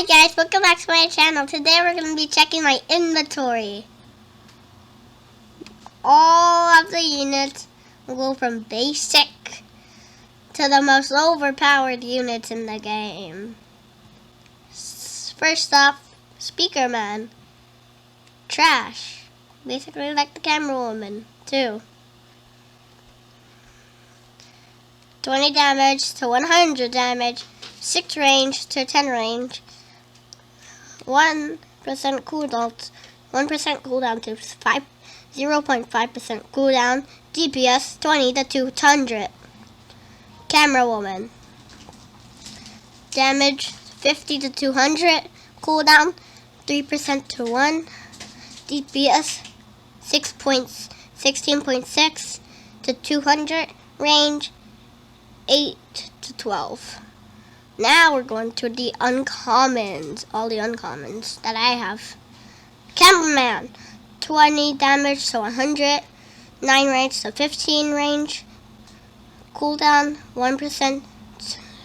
Hi guys, welcome back to my channel. Today we're going to be checking my inventory. All of the units will go from basic to the most overpowered units in the game. First off, Speakerman. Trash. Basically like the camera woman, too. 20 damage to 100 damage. 6 range to 10 range, 1% cooldown, 1% cooldown to 0.5% cooldown, DPS 20 to 200. Camera woman. Damage 50 to 200, cooldown 3% to 1, DPS 16.6 to 200, range 8 to 12. Now we're going to the uncommons, all the uncommons that I have. Cameraman, 20 damage to 100, 9 range to 15 range, cooldown 1%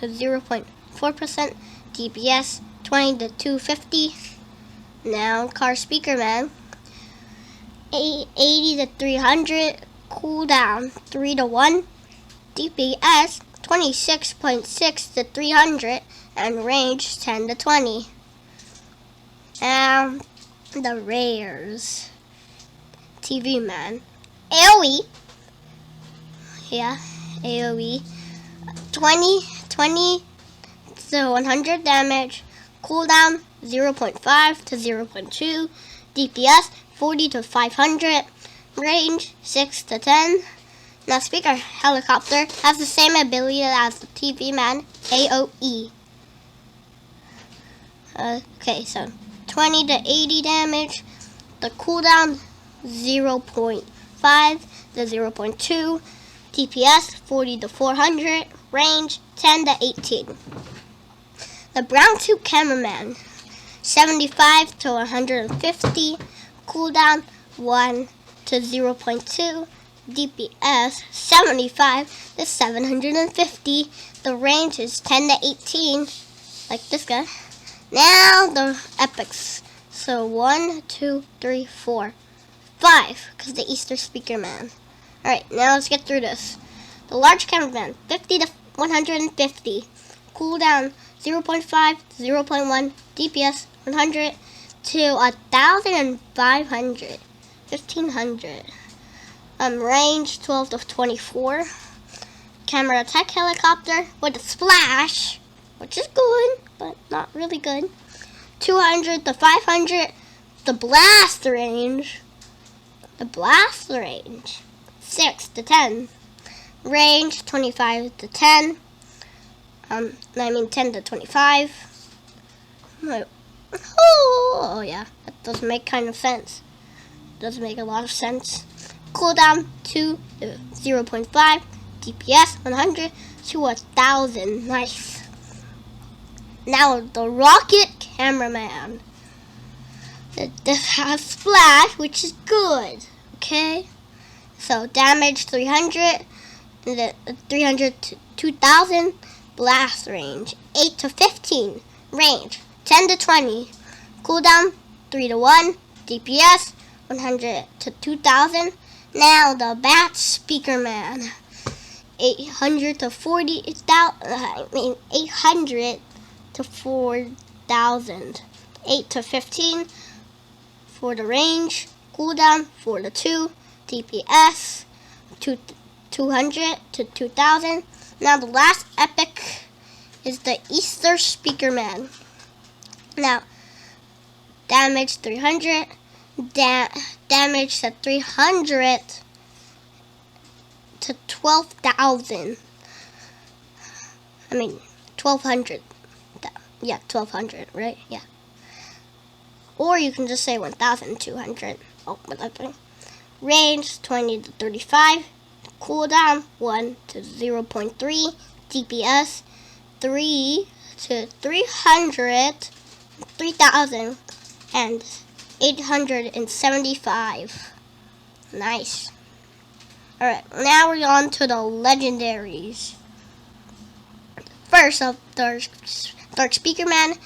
to 0.4%, DPS 20 to 250. Now car Speakerman, 80 to 300, cooldown 3 to 1, DPS 26.6 to 300, and range 10 to 20. And the rares. TV man. AoE. Yeah, AoE. 20 to 100 damage. Cooldown 0.5 to 0.2. DPS 40 to 500. Range 6 to 10. Now, Speaker Helicopter has the same ability as the TV man, AoE. Okay, so 20 to 80 damage. The cooldown 0.5 to 0.2. DPS 40 to 400. Range 10 to 18. The Brown Tube Cameraman, 75 to 150. Cooldown 1 to 0.2. DPS 75 to 750. The range is 10 to 18, like this guy. Now the epics. So 1, 2, 3, 4, 5, because the Easter Speakerman. Alright, now let's get through this. The large cameraman, 50 to 150. Cooldown 0.5 to 0.1. DPS 100 to 1,500. 1,500. Range 12 to 24. Camera attack helicopter with a splash, which is good, but not really good. 200 to 500. The blast range. 6 to 10. Range 25 to 10. 10 to 25. Oh yeah, that does make kind of sense. Does make a lot of sense. Cooldown 2 to 0.5, DPS 100 to 1,000. Nice. Now the rocket cameraman. This has splash, which is good. Okay. So damage 300 to 2,000. Blast range 8 to 15. Range 10 to 20. Cooldown 3 to 1. DPS 100 to 2,000. Now the Bat Speakerman, 800 to 4,000, 8 to 15 for the range, cooldown 4 to 2, DPS 200 to 2,000. Now the last epic is the Easter Speakerman. Now damage 300. Damage to 300 to 12,000. 1,200. Yeah, 1,200, right? Yeah. Or you can just say 1,200. Oh, whatever. Range 20 to 35. Cooldown 1 to 0.3. DPS 3 to 300. 3,000 and 875. Nice. Alright, now we're on to the legendaries. First up, Dark Speakerman,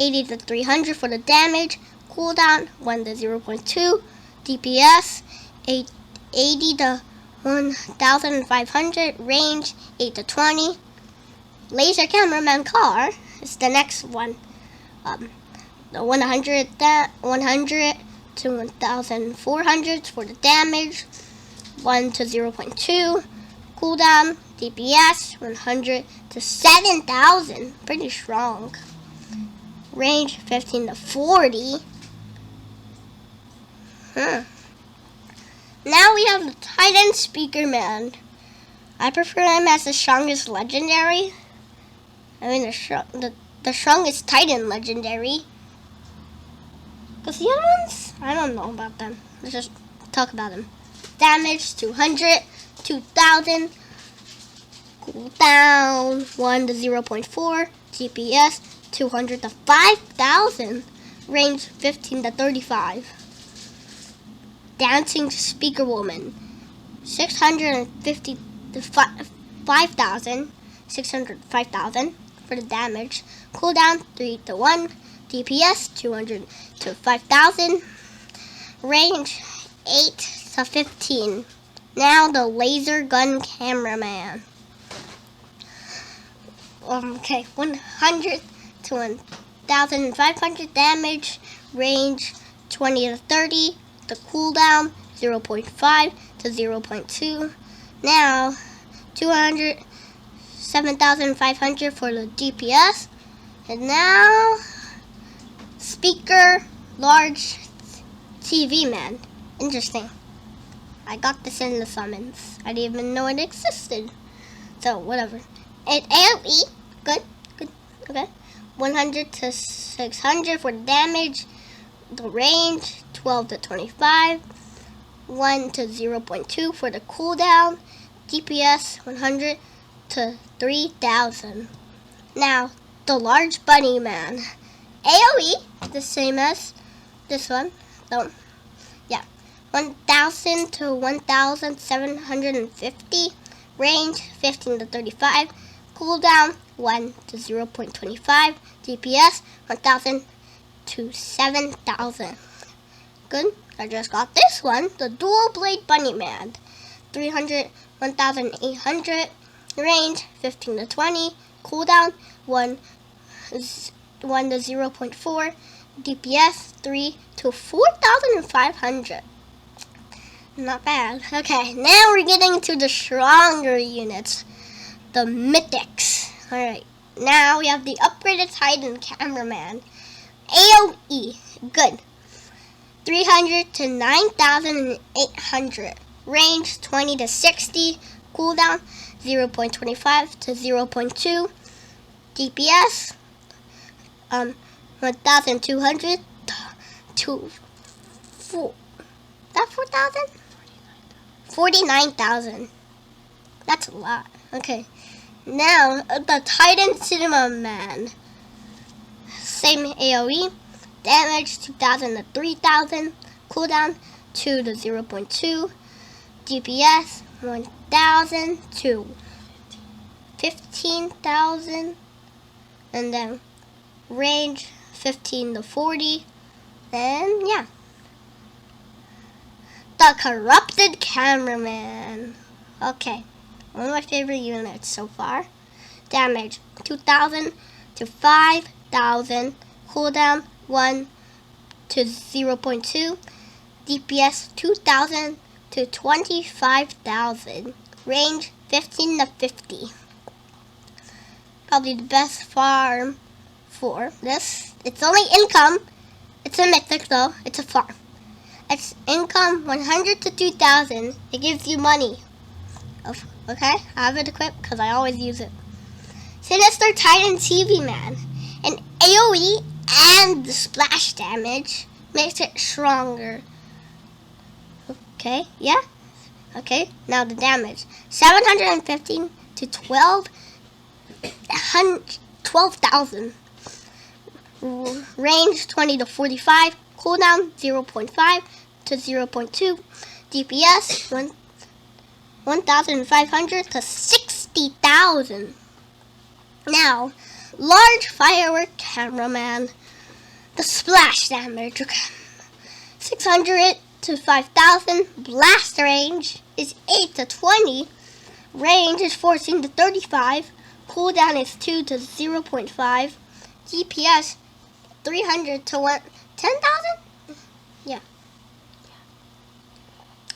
80 to 300 for the damage. Cooldown 1 to 0.2. DPS 80 to 1500. Range 8 to 20. Laser Cameraman car is the next one. The 100 to 1400 for the damage. 1 to 0.2. Cooldown, DPS 100 to 7000. Pretty strong. Range 15 to 40. Now we have the Titan Speakerman. I prefer him as the strongest legendary. I mean the strongest Titan legendary. Because the other ones, I don't know about them. Let's just talk about them. Damage 200, 2000. Cooldown 1 to 0.4. DPS 200 to 5000. Range 15 to 35. Dancing Speaker Woman 650 to 5000. 605,000 for the damage. Cooldown 3 to 1. DPS 200 to 5000. Range 8 to 15. Now the Laser Gun Cameraman. 100 to 1500 damage. Range 20 to 30. The cooldown 0.5 to 0.2. Now 7,500 for the DPS. And now Speaker Large TV Man. Interesting. I got this in the summons. I didn't even know it existed. So whatever. And AoE, good. Okay. 100 to 600 for damage. The range 12 to 25. 1 to 0.2 for the cooldown. DPS 100 to 3000. Now the Large Bunny Man. AoE, the same as this one. So, yeah. 1000 to 1750. Range 15 to 35. Cooldown 1 to 0.25. DPS 1000 to 7000. Good. I just got this one. The Dual Blade Bunny Man. 300, 1800. Range 15 to 20. Cooldown 1 to 0.4. DPS 3 to 4500. Not bad. Okay, now we're getting to the stronger units. The Mythics. Alright, now we have the upgraded Titan Cameraman. AoE, good. 300 to 9800. Range 20 to 60. Cooldown 0.25 to 0.2. DPS 1200 to 4,000? 49,000. That's a lot. Okay. Now, the Titan Cinema Man. Same AoE. Damage 2,000 to 3,000. Cooldown 2 to 0.2. DPS 1,000 to 15,000. And then range 15 to 40. And yeah. The Corrupted Cameraman. Okay. One of my favorite units so far. Damage 2,000 to 5,000. Cooldown 1 to 0.2. DPS 2,000 to 25,000. Range 15 to 50. Probably the best farm for this. It's only income. It's a mythic though. It's a farm. It's income 100 to 2,000. It gives you money. Okay, I have it equipped because I always use it. Sinister Titan TV Man. And AoE and the splash damage makes it stronger. Okay, yeah. Okay, now the damage. 715 to 12,000. Range 20 to 45. Cooldown 0.5 to 0.2. DPS 1,500 to 60,000. Now, Large Firework Cameraman. The splash damage, okay. 600 to 5,000. Blast range is 8 to 20. Range is 14 to 35. Cooldown is 2 to 0.5. DPS 300 to 10,000? Yeah.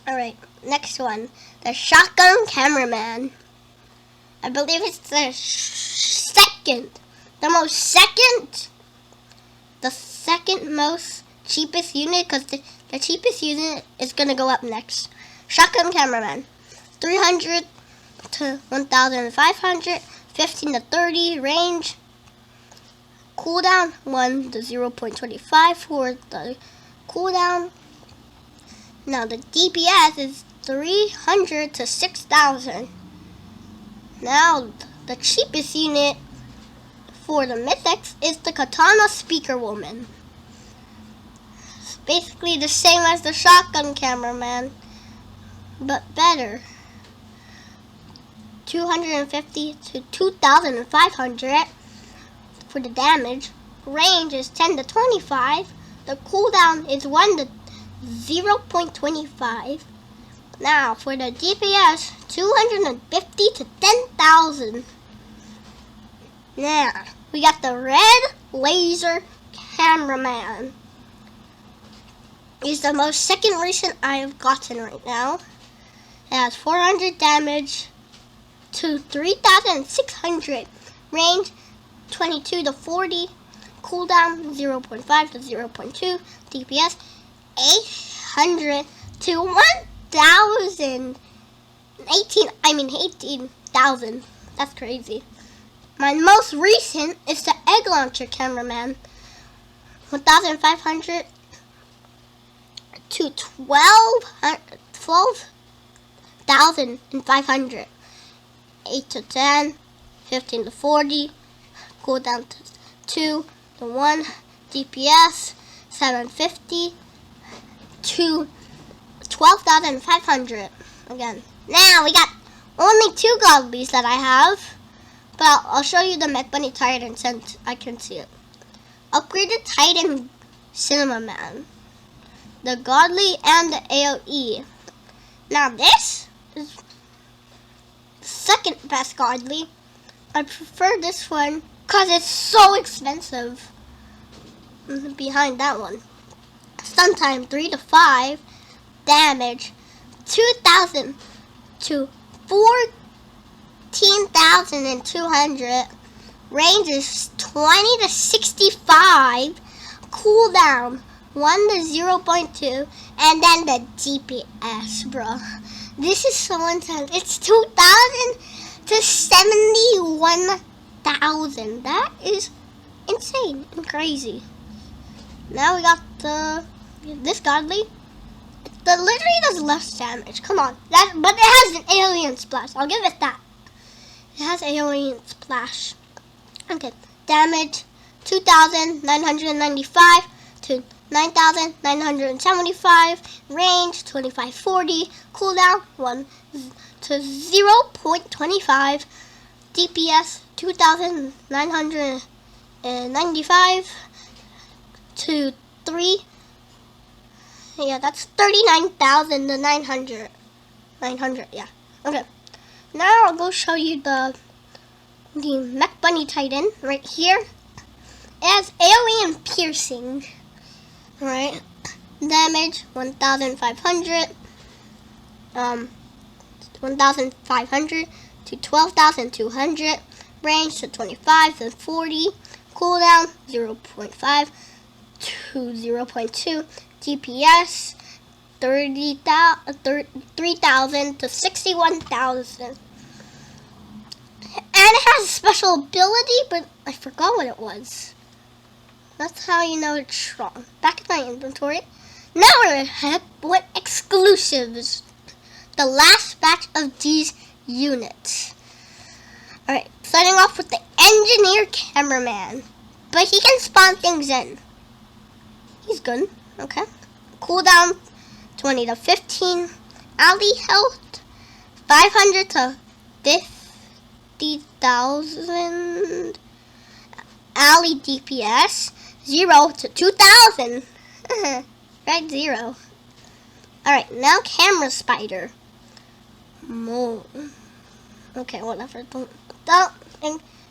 Alright, next one. The Shotgun Cameraman. I believe it's the second most cheapest unit, because the cheapest unit is going to go up next. Shotgun Cameraman. 300 to 1,500. 15 to 30 range. Cooldown 1 to 0.25 for the cooldown. Now the DPS is 300 to 6,000. Now the cheapest unit for the mythics is the Katana Speakerwoman. It's basically the same as the Shotgun Cameraman, but better. 250 to 2,500 for the damage. Range is 10 to 25. The cooldown is 1 to 0.25. Now for the DPS, 250 to 10,000. Now we got the Red Laser Cameraman. He's the most second recent I have gotten right now. It has 400 damage to 3,600. Range 22 to 40. Cooldown 0.5 to 0.2. DPS 800 to 1,000. 18,000. That's crazy. My most recent is the Egg Launcher Cameraman. 1,500 to 12,500. 8 to 10, 15 to 40, cooldown to 2 to 1, DPS 750 to 12,500 again. Now we got only 2 godlies that I have, but I'll show you the Mech Bunny Titan since I can see it. Upgraded Titan Cinema Man, the godly and the AoE. Now this is second best godly. I prefer this one because it's so expensive behind that one. Stun time 3 to 5. Damage 2,000 to 14,200. Range is 20 to 65. Cooldown 1 to 0.2. And then the DPS, bro. This is so intense. It's 2,000 to 71,000. That is insane and crazy. Now we got this godly. It literally does less damage. Come on. But it has an alien splash. I'll give it that. It has alien splash. Okay. Damage 2,995 to 9,975. Range 2540. Cooldown 1 to 0.25. DPS 2,995 to 3. Yeah, that's 39,000 to 900. 900, yeah. Okay. Now I'll go show you the Mech Bunny Titan right here. It has AoE and piercing. Right. Damage 1,500. 1,500 to 12,200. Range to 25 to 40. Cooldown 0.5 to 0.2. DPS 3,000 to 61,000. And it has a special ability, but I forgot what it was. That's how you know it's strong. Back in my inventory. Now we're ahead with exclusives. The last batch of these units. Alright, starting off with the Engineer Cameraman. But he can spawn things in. He's good. Okay. Cooldown 20 to 15. Ally health 500 to 50,000. Ally DPS 0 to 2,000. Right, 0. Alright, now camera spider. More. Okay, whatever. Don't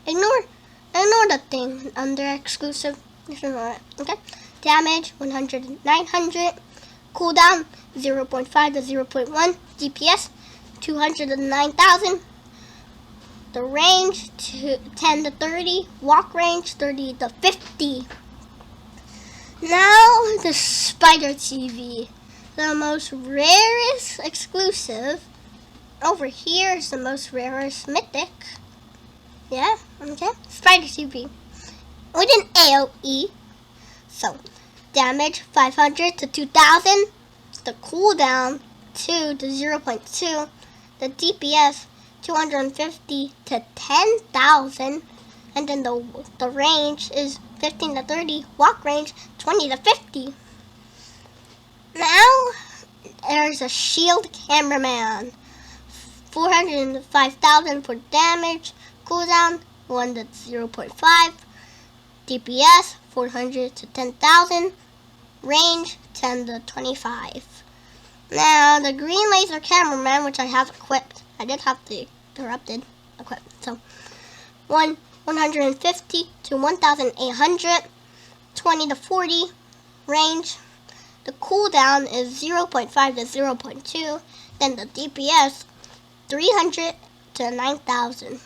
ignore the thing under exclusive. Ignore it. Okay. Damage 100 900. Cooldown 0.5 to 0.1. DPS 209,000. The range 10 to 30. Walk range 30 to 50. Now the Spider TV, the most rarest exclusive. Over here is the most rarest mythic. Yeah, okay. Spider TV with an AoE. So damage 500 to 2,000. The cooldown 2 to 0.2. The DPS 250 to 10,000. And then the range is 15 to 30. Walk range 20 to 50. Now there's a shield cameraman. 405,000 for damage. Cooldown 1 to 0.5. DPS 400 to 10,000. Range 10 to 25. Now the green laser cameraman, which I have equipped. I did have the erupted equipped. So 150 to 1,800. 20 to 40. Range. The cooldown is 0.5 to 0.2. Then the DPS 300 to 9,000.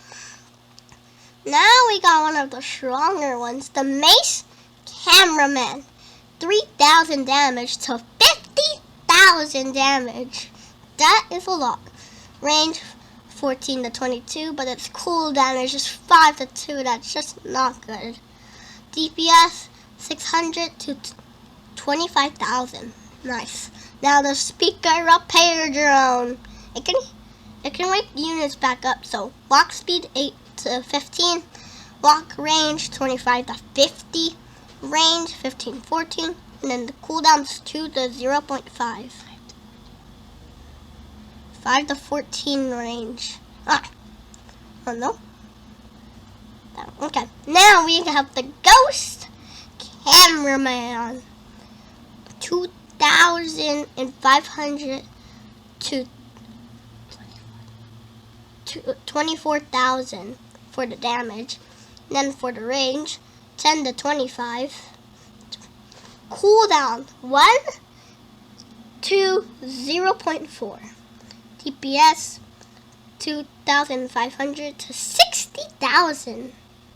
Now we got one of the stronger ones, the Mace Cameraman. 3,000 damage to 50,000 damage. That is a lot. Range 14 to 22, but its cooldown is just 5 to 2. That's just not good. DPS 600 to 25,000. Nice. Now the Speaker Repair Drone. It can wake units back up. So walk speed 8 to 15. Walk range 25 to 50. Range 15 14. And then the cooldown's 2 to 0.5. 5 to 14 range. Oh no. Okay. Now we have the Ghost Cameraman. 2,500 to 24,000 for the damage. And then for the range, 10 to 25. Cooldown 1 to 0.4. DPS 2,500 to 60,000.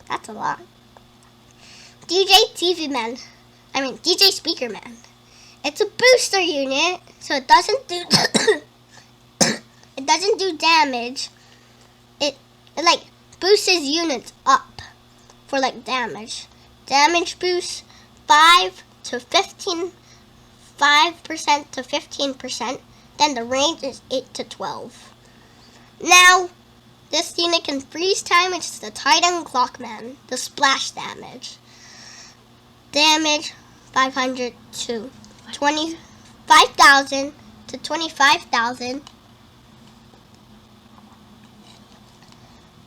That's a lot. DJ Speakerman. It's a booster unit, so it doesn't do it doesn't do damage. It like boosts units up for like damage. Damage boost 5% to 15%. Then the range is 8 to 12. Now this unit can freeze time. It's the Titan Clockman. The splash damage. Damage 500 to 25,000 to 25,000.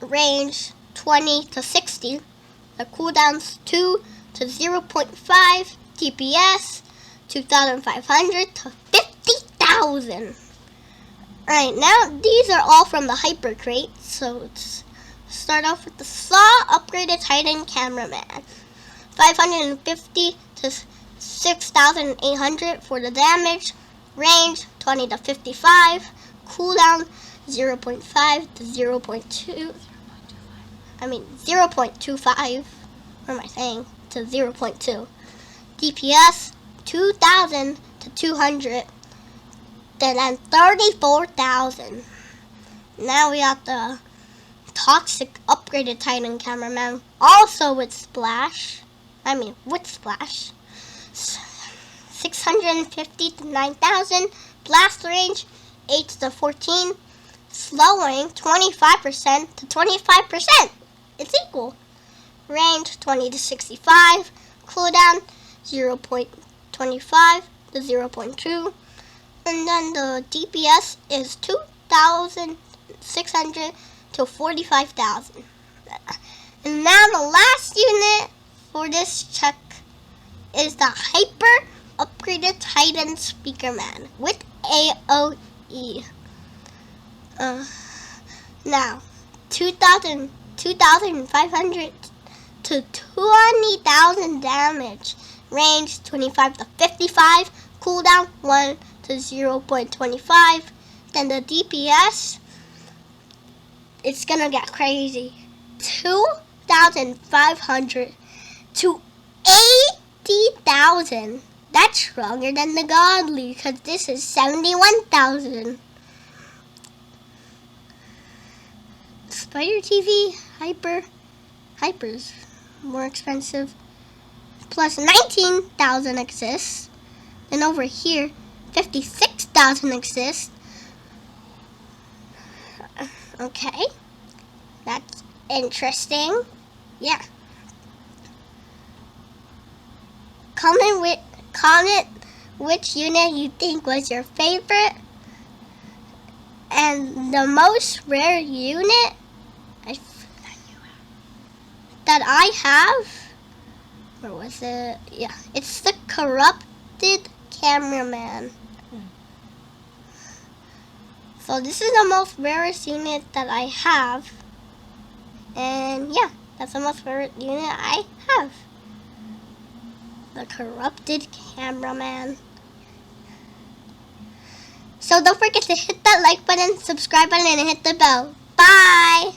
Range 20 to 60. The cooldown's 2 to 0.5. DPS 2,500 to 50,000. Alright, now these are all from the Hyper Crate. So let's start off with the Saw Upgraded Titan Cameraman. 550 to 6,800 for the damage. Range 20 to 55. Cooldown 0.5 to 0.2. 0.25. What am I saying? To 0.2. DPS 2,000 to 200. Then 34,000. Now we got the Toxic Upgraded Titan Cameraman. Also with Splash. With Splash. 650 to 9,000. Blast range 8 to 14. Slowing 25% to 25%. It's equal. Range 20 to 65. Cooldown 0.25 to 0.2. And then the DPS is 2,600 to 45,000. And now the last unit for this check is the Hyper Upgraded Titan Speakerman with AOE. Now, 2,500 to 20,000 damage. Range 25 to 55. Cooldown 1 to 0.25. Then the DPS, it's gonna get crazy. 2,500 to 80,000. That's stronger than the Godly, because this is 71,000. Spider TV Hyper's more expensive. Plus 19,000 exists. Then over here, 56,000 exists. Okay, that's interesting. Yeah. Comment which unit you think was your favorite and the most rare unit that I have. Where was it? Yeah, it's the Corrupted Cameraman. So this is the most rarest unit that I have. And yeah, that's the most rare unit I have. The Corrupted Cameraman. So don't forget to hit that like button, subscribe button, and hit the bell. Bye!